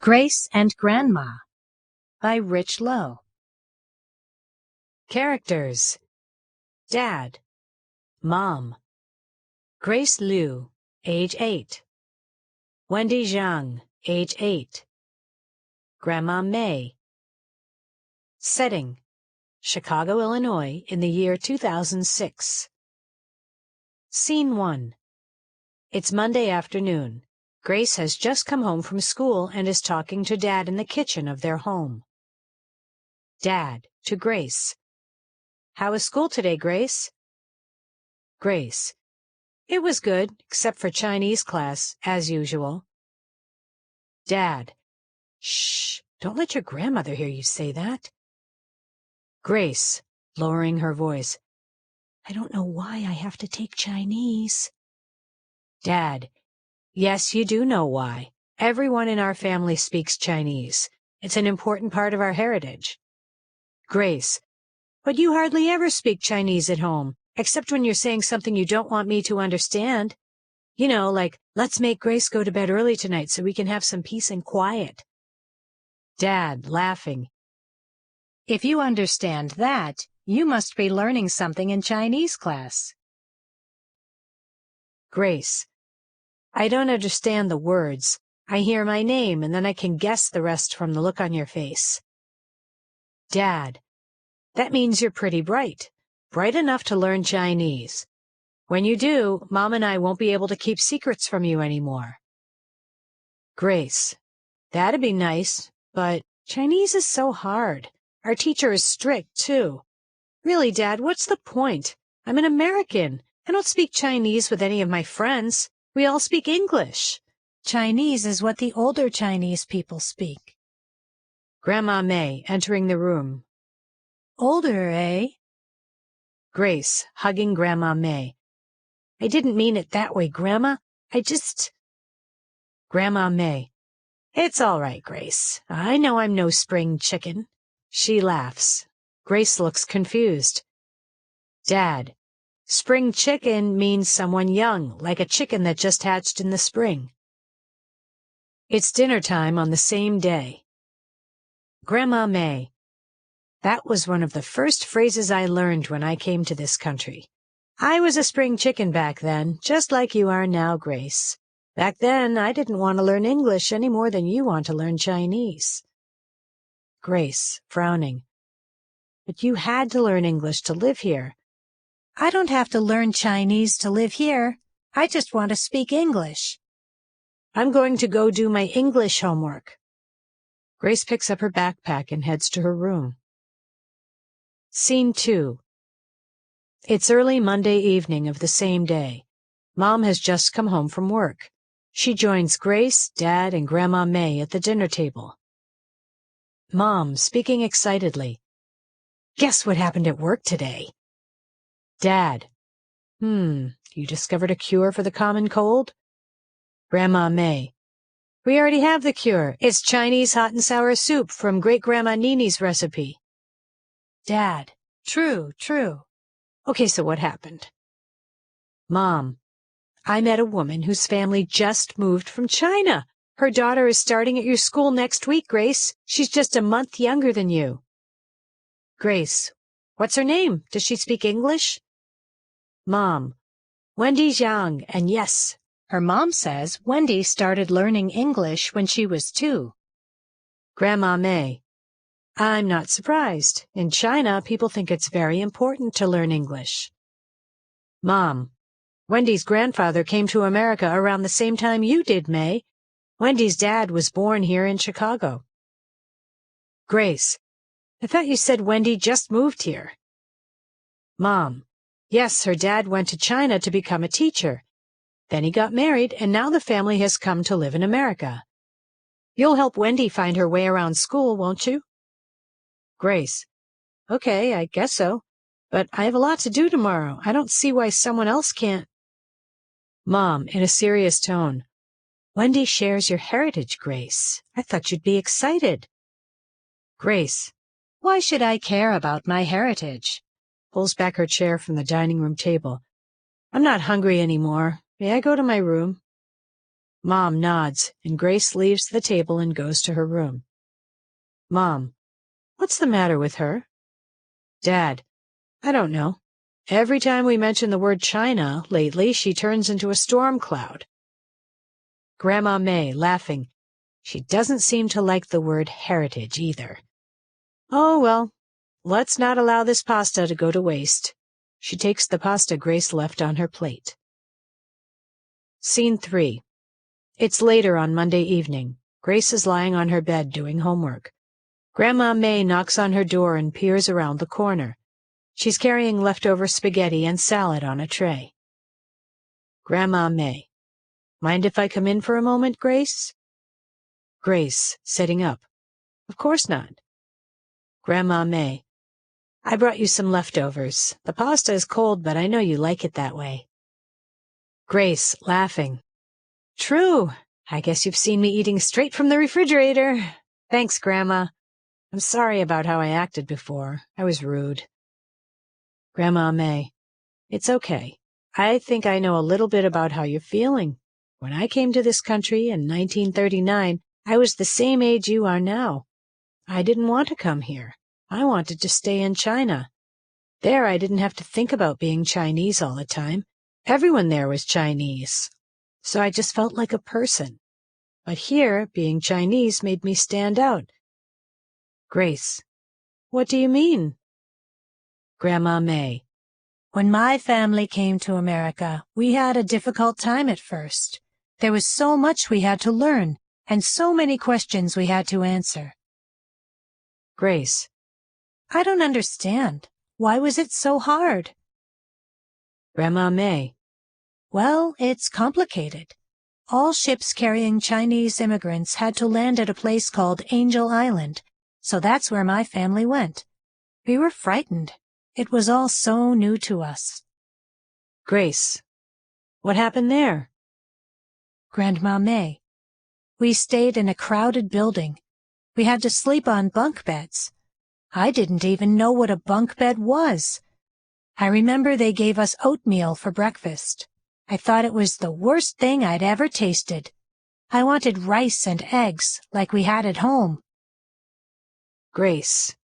Grace and Grandma by Rich Lowe. Characters: Dad, Mom, Grace Liu, age 8, Wendy Zhang, age 8, Grandma May. Setting: Chicago, Illinois, in the year 2006. Scene 1. It's Monday afternoon. Grace has just come home from school and is talking to Dad in the kitchen of their home. Dad to Grace: How was school today, Grace? Grace: It was good, except for Chinese class, as usual. Dad: Shh, don't let your grandmother hear you say that. Grace, lowering her voice: I don't know why I have to take Chinese. Dad: Yes, you do know why. Everyone in our family speaks Chinese. It's an important part of our heritage. Grace: But you hardly ever speak Chinese at home, except when you're saying something you don't want me to understand. You know, like, let's make Grace go to bed early tonight so we can have some peace and quiet. Dad, laughing: If you understand that, you must be learning something in Chinese class. Grace: I don't understand the words. I hear my name and then I can guess the rest from the look on your face. Dad: That means you're pretty bright. Bright enough to learn Chinese. When you do, Mom and I won't be able to keep secrets from you anymore. Grace: That'd be nice, but Chinese is so hard. Our teacher is strict, too. Really, Dad, what's the point? I'm an American. I don't speak Chinese with any of my friends. We all speak English. Chinese is what the older Chinese people speak. Grandma May, entering the room: Older, eh? Grace, hugging Grandma May: I didn't mean it that way, Grandma. Grandma May: It's all right, Grace. I know I'm no spring chicken. She laughs. Grace looks confused. Dad: Spring chicken means someone young, like a chicken that just hatched in the spring. It's dinner time on the same day. Grandma May: That was one of the first phrases I learned when I came to this country. I was a spring chicken back then, just like you are now, Grace. Back then, I didn't want to learn English any more than you want to learn Chinese. Grace, frowning: But you had to learn English to live here. I don't have to learn Chinese to live here. I just want to speak English. I'm going to go do my English homework. Grace picks up her backpack and heads to her room. Scene 2. It's early Monday evening of the same day. Mom has just come home from work. She joins Grace, Dad, and Grandma May at the dinner table. Mom, speaking excitedly: Guess what happened at work today? Dad: You discovered a cure for the common cold? Grandma May: We already have the cure. It's Chinese hot and sour soup from Great-Grandma Nini's recipe. Dad: True. Okay, so what happened? Mom: I met a woman whose family just moved from China. Her daughter is starting at your school next week, Grace. She's just a month younger than you. Grace: What's her name? Does she speak English? Mom: Wendy Zhang, and yes, her mom says Wendy started learning English when she was 2. Grandma May: I'm not surprised. In China, people think it's very important to learn English. Mom: Wendy's grandfather came to America around the same time you did, May. Wendy's dad was born here in Chicago. Grace: I thought you said Wendy just moved here. Mom: Yes, her dad went to China to become a teacher. Then he got married, and now the family has come to live in America. You'll help Wendy find her way around school, won't you? Grace: Okay, I guess so. But I have a lot to do tomorrow. I don't see why someone else can't. Mom, in a serious tone: Wendy shares your heritage, Grace. I thought you'd be excited. Grace: Why should I care about my heritage? Pulls back her chair from the dining room table. I'm not hungry anymore. May I go to my room? Mom nods, and Grace leaves the table and goes to her room. Mom, what's the matter with her? Dad, I don't know. Every time we mention the word China lately, she turns into a storm cloud. Grandma May, laughing. She doesn't seem to like the word heritage either. Oh, well, let's not allow this pasta to go to waste. She takes the pasta Grace left on her plate. Scene 3. It's later on Monday evening. Grace is lying on her bed doing homework. Grandma May knocks on her door and peers around the corner. She's carrying leftover spaghetti and salad on a tray. Grandma May. Mind if I come in for a moment, Grace? Grace, sitting up. Of course not. Grandma May. I brought you some leftovers. The pasta is cold, but I know you like it that way. Grace, laughing. True. I guess you've seen me eating straight from the refrigerator. Thanks, Grandma. I'm sorry about how I acted before. I was rude. Grandma May. It's okay. I think I know a little bit about how you're feeling. When I came to this country in 1939, I was the same age you are now. I didn't want to come here. I wanted to stay in China. There I didn't have to think about being Chinese all the time. Everyone there was Chinese. So I just felt like a person. But here, being Chinese made me stand out. Grace. What do you mean? Grandma May. When my family came to America, we had a difficult time at first. There was so much we had to learn, and so many questions we had to answer. Grace. I don't understand. Why was it so hard? Grandma May. Well, it's complicated. All ships carrying Chinese immigrants had to land at a place called Angel Island, so that's where my family went. We were frightened. It was all so new to us. Grace. What happened there? Grandma May. We stayed in a crowded building. We had to sleep on bunk beds. I didn't even know what a bunk bed was. I remember they gave us oatmeal for breakfast. I thought it was the worst thing I'd ever tasted. I wanted rice and eggs like we had at home. Grace.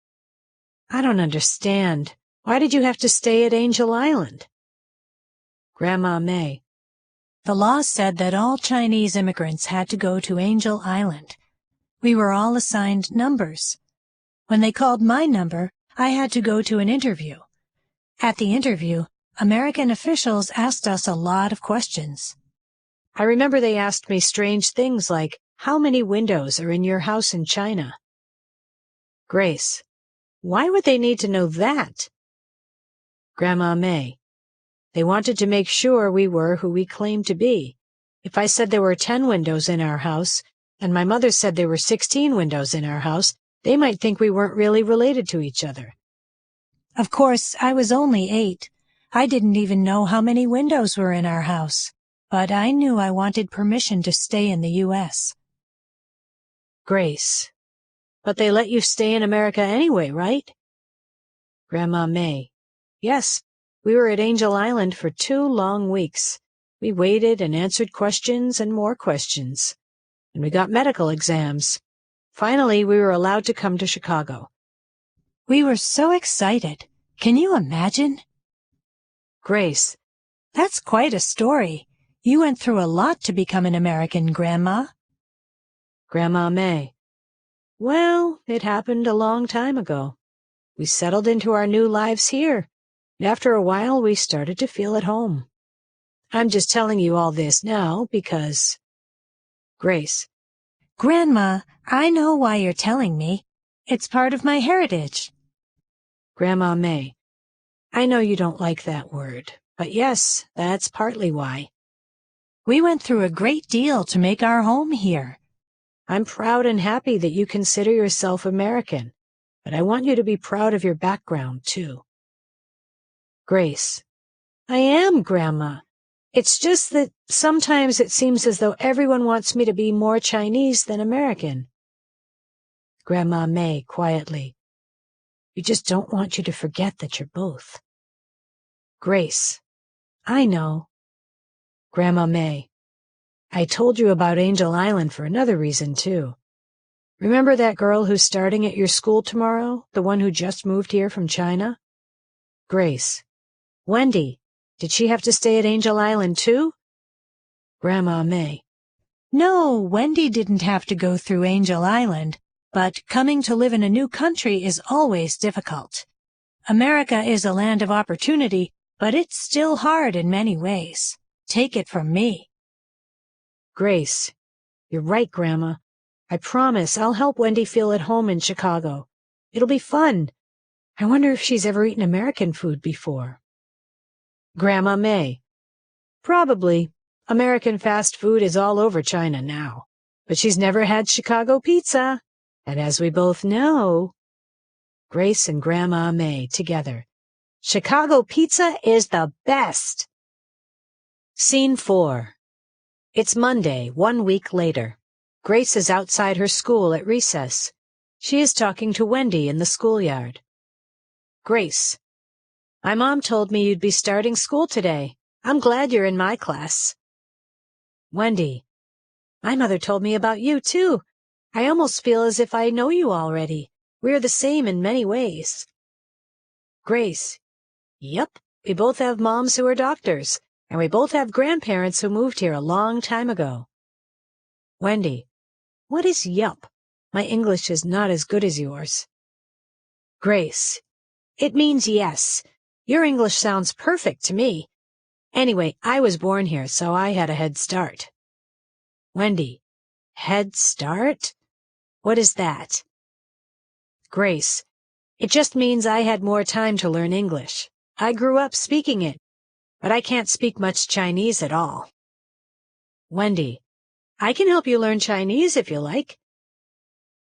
I don't understand. Why did you have to stay at Angel Island? Grandma May. The law said that all Chinese immigrants had to go to Angel Island. We were all assigned numbers. When they called my number, I had to go to an interview. At the interview, American officials asked us a lot of questions. I remember they asked me strange things like, how many windows are in your house in China? Grace. Why would they need to know that? Grandma May. They wanted to make sure we were who we claimed to be. If I said there were 10 windows in our house, and my mother said there were 16 windows in our house, they might think we weren't really related to each other. Of course, I was only 8. I didn't even know how many windows were in our house, but I knew I wanted permission to stay in the U.S. Grace. But they let you stay in America anyway, right? Grandma May. Yes, we were at Angel Island for 2 long weeks. We waited and answered questions and more questions. And we got medical exams. Finally, we were allowed to come to Chicago. We were so excited. Can you imagine? Grace. That's quite a story. You went through a lot to become an American, Grandma. Grandma May. Well, it happened a long time ago. We settled into our new lives here. And after a while, we started to feel at home. I'm just telling you all this now because... Grace. Grandma, I know why you're telling me. It's part of my heritage. Grandma May. I know you don't like that word, but yes, that's partly why. We went through a great deal to make our home here. I'm proud and happy that you consider yourself American, but I want you to be proud of your background, too. Grace. I am, Grandma. It's just that sometimes it seems as though everyone wants me to be more Chinese than American. Grandma May, quietly. We just don't want you to forget that you're both. Grace. I know. Grandma May. I told you about Angel Island for another reason, too. Remember that girl who's starting at your school tomorrow, the one who just moved here from China? Grace. Wendy. Did she have to stay at Angel Island, too? Grandma May. No, Wendy didn't have to go through Angel Island, but coming to live in a new country is always difficult. America is a land of opportunity, but it's still hard in many ways. Take it from me. Grace. You're right, Grandma. I promise I'll help Wendy feel at home in Chicago. It'll be fun. I wonder if she's ever eaten American food before. Grandma May. Probably. American fast food is all over China now. But she's never had Chicago pizza. And as we both know... Grace and Grandma May together. Chicago pizza is the best. Scene 4. It's Monday, 1 week later. Grace is outside her school at recess. She is talking to Wendy in the schoolyard. Grace. My mom told me you'd be starting school today. I'm glad you're in my class. Wendy. My mother told me about you, too. I almost feel as if I know you already. We're the same in many ways. Grace. Yep, we both have moms who are doctors, and we both have grandparents who moved here a long time ago. Wendy. What is yup? My English is not as good as yours. Grace. It means yes. Your English sounds perfect to me. Anyway, I was born here, so I had a head start. Wendy. Head start? What is that? Grace. It just means I had more time to learn English. I grew up speaking it, but I can't speak much Chinese at all. Wendy. I can help you learn Chinese if you like.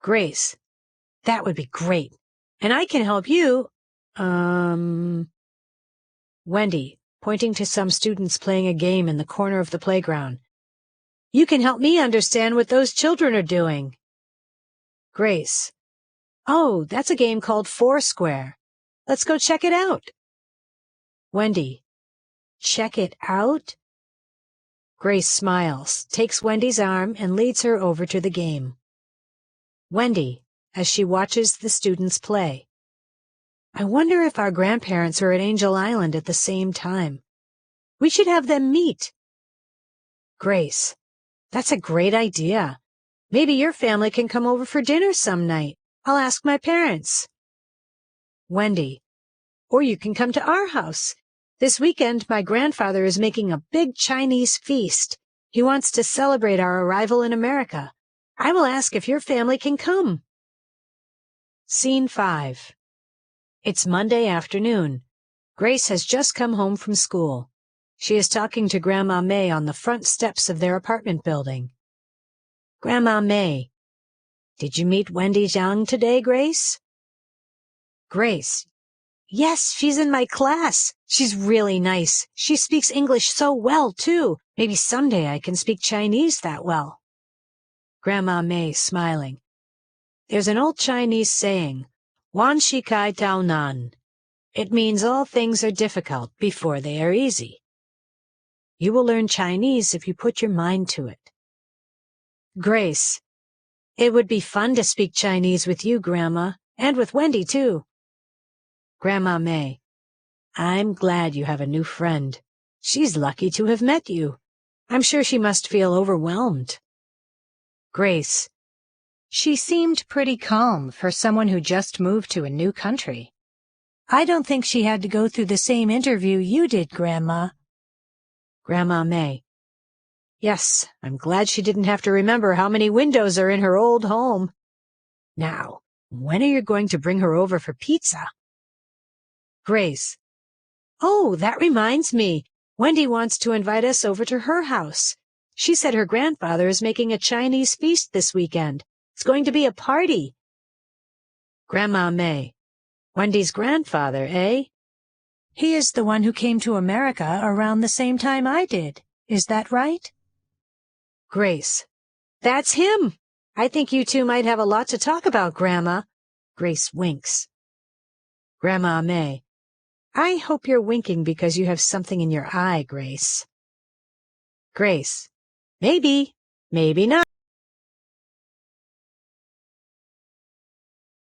Grace. That would be great. And I can help you, Wendy, pointing to some students playing a game in the corner of the playground. You can help me understand what those children are doing. Grace. Oh, that's a game called Foursquare. Let's go check it out. Wendy. Check it out? Grace smiles, takes Wendy's arm, and leads her over to the game. Wendy, as she watches the students play. I wonder if our grandparents are at Angel Island at the same time. We should have them meet. Grace. That's a great idea. Maybe your family can come over for dinner some night. I'll ask my parents. Wendy. Or you can come to our house. This weekend, my grandfather is making a big Chinese feast. He wants to celebrate our arrival in America. I will ask if your family can come. Scene 5. It's Monday afternoon. Grace has just come home from school. She is talking to Grandma May on the front steps of their apartment building. Grandma May. Did you meet Wendy Zhang today, Grace? Grace. Yes, she's in my class. She's really nice. She speaks English so well, too. Maybe someday I can speak Chinese that well. Grandma May, smiling. There's an old Chinese saying, Wan shi kai tao nan. It means all things are difficult before they are easy. You will learn Chinese if you put your mind to it. Grace. It would be fun to speak Chinese with you, Grandma, and with Wendy, too. Grandma May. I'm glad you have a new friend. She's lucky to have met you. I'm sure she must feel overwhelmed. Grace. She seemed pretty calm for someone who just moved to a new country. I don't think she had to go through the same interview you did, Grandma. Grandma May. Yes, I'm glad she didn't have to remember how many windows are in her old home. Now, when are you going to bring her over for pizza? Grace. Oh, that reminds me. Wendy wants to invite us over to her house. She said her grandfather is making a Chinese feast this weekend. It's going to be a party. Grandma May. Wendy's grandfather, eh? He is the one who came to America around the same time I did. Is that right? Grace. That's him. I think you two might have a lot to talk about, Grandma. Grace winks. Grandma May. I hope you're winking because you have something in your eye, Grace. Grace. Maybe, maybe not.